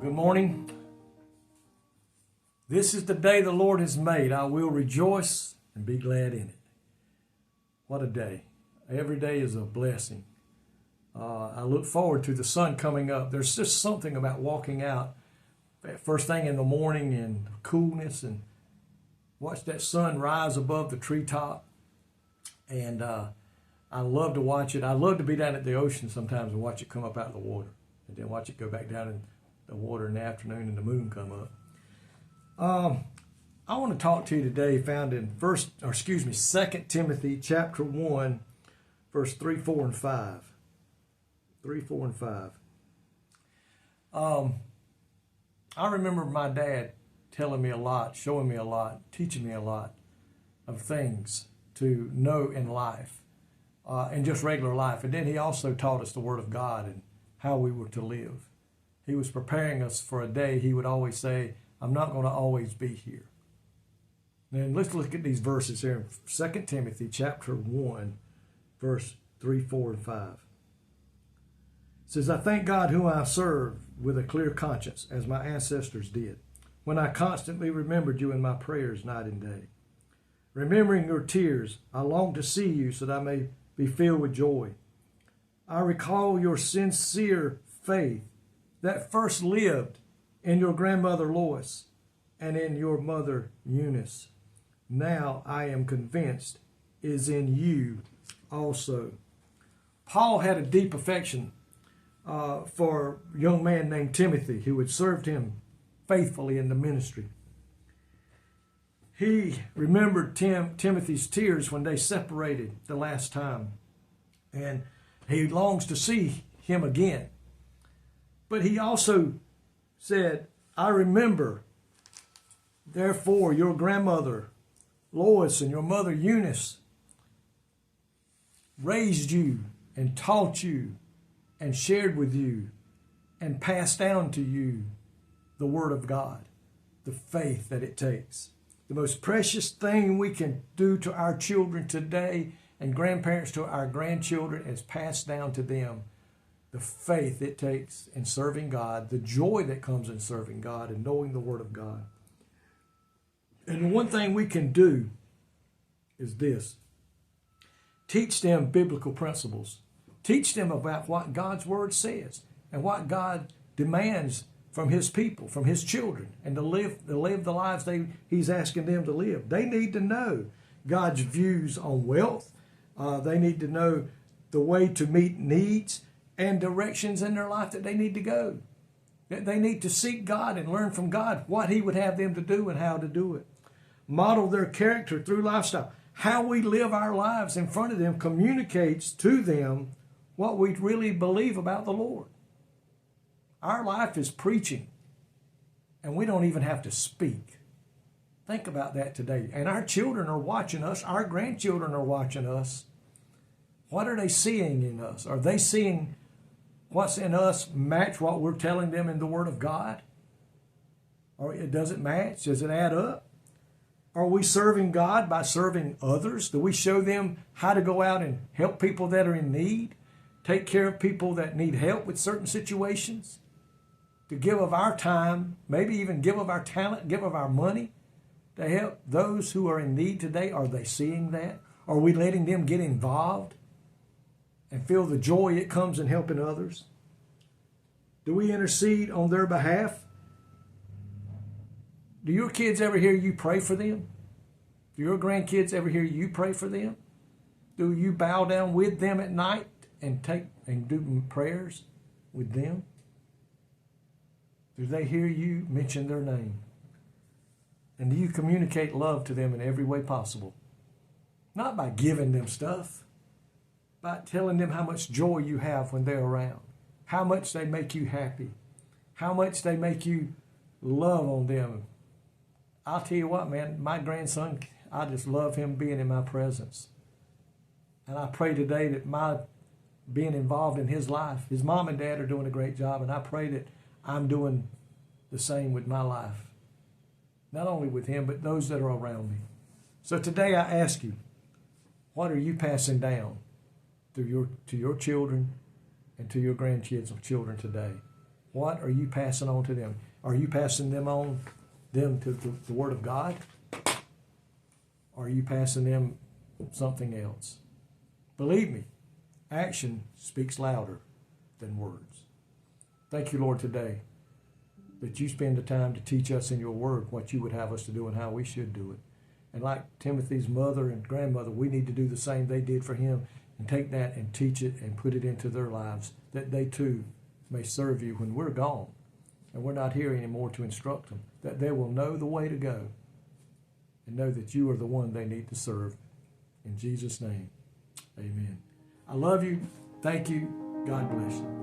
Good morning. This is the day the Lord has made. I will rejoice and be glad in it. What a day. Every day is a blessing. I look forward to the sun coming up. There's just something about walking out first thing in the morning and coolness and watch that sun rise above the treetop. And I love to watch it. I love to be down at the ocean sometimes and watch it come up out of the water. And then watch it go back down in the water in the afternoon and the moon come up. I want to talk to you today found in 2 Timothy chapter 1, verse 3, 4, and 5. 3, 4, and 5. I remember my dad telling me a lot, showing me a lot, teaching me a lot of things to know in life, in just regular life. And then he also taught us the Word of God and how we were to live. He was preparing us for a day. He would always say, I'm not going to always be here. And let's look at these verses here in 2 Timothy chapter 1, verse 3, 4, and 5. It says, I thank God whom I serve with a clear conscience, as my ancestors did, when I constantly remembered you in my prayers night and day. Remembering your tears, I long to see you so that I may be filled with joy. I recall your sincere faith that first lived in your grandmother Lois and in your mother Eunice. Now I am convinced is in you also. Paul had a deep affection for a young man named Timothy who had served him faithfully in the ministry. He remembered Timothy's tears when they separated the last time, and he longs to see him again. But he also said, I remember, therefore, your grandmother Lois and your mother Eunice raised you and taught you and shared with you and passed down to you the Word of God, the faith that it takes. The most precious thing we can do to our children today and grandparents to our grandchildren is pass down to them the faith it takes in serving God, the joy that comes in serving God and knowing the Word of God. And one thing we can do is this. Teach them biblical principles. Teach them about what God's Word says and what God demands from His people, from His children, and to live the lives He's asking them to live. They need to know God's views on wealth. They need to know the way to meet needs and directions in their life that they need to go. They need to seek God and learn from God what He would have them to do and how to do it. Model their character through lifestyle. How we live our lives in front of them communicates to them what we really believe about the Lord. Our life is preaching, and we don't even have to speak. Think about that today. And our children are watching us. Our grandchildren are watching us. What are they seeing in us? Are they seeing what's in us match what we're telling them in the Word of God? Or does it match? Does it add up? Are we serving God by serving others? Do we show them how to go out and help people that are in need? Take care of people that need help with certain situations? To give of our time, maybe even give of our talent, give of our money to help those who are in need today? Are they seeing that? Are we letting them get involved and feel the joy it comes in helping others? Do we intercede on their behalf? Do your kids ever hear you pray for them? Do your grandkids ever hear you pray for them? Do you bow down with them at night and do prayers with them? Do they hear you mention their name? And do you communicate love to them in every way possible? Not by giving them stuff, by telling them how much joy you have when they're around, how much they make you happy, how much they make you love on them. I'll tell you what, man, my grandson, I just love him being in my presence. And I pray today that my being involved in his life, his mom and dad are doing a great job, and I pray that I'm doing the same with my life. Not only with him, but those that are around me. So today I ask you, what are you passing down to your children and to your grandkids or children today? What are you passing on to them? Are you passing them to the Word of God? Or are you passing them something else? Believe me, action speaks louder than words. Thank you, Lord, today that you spend the time to teach us in your word what you would have us to do and how we should do it. And like Timothy's mother and grandmother, we need to do the same they did for him and take that and teach it and put it into their lives, that they too may serve you when we're gone and we're not here anymore to instruct them, that they will know the way to go and know that you are the one they need to serve. In Jesus' name, amen. I love you. Thank you. God bless you.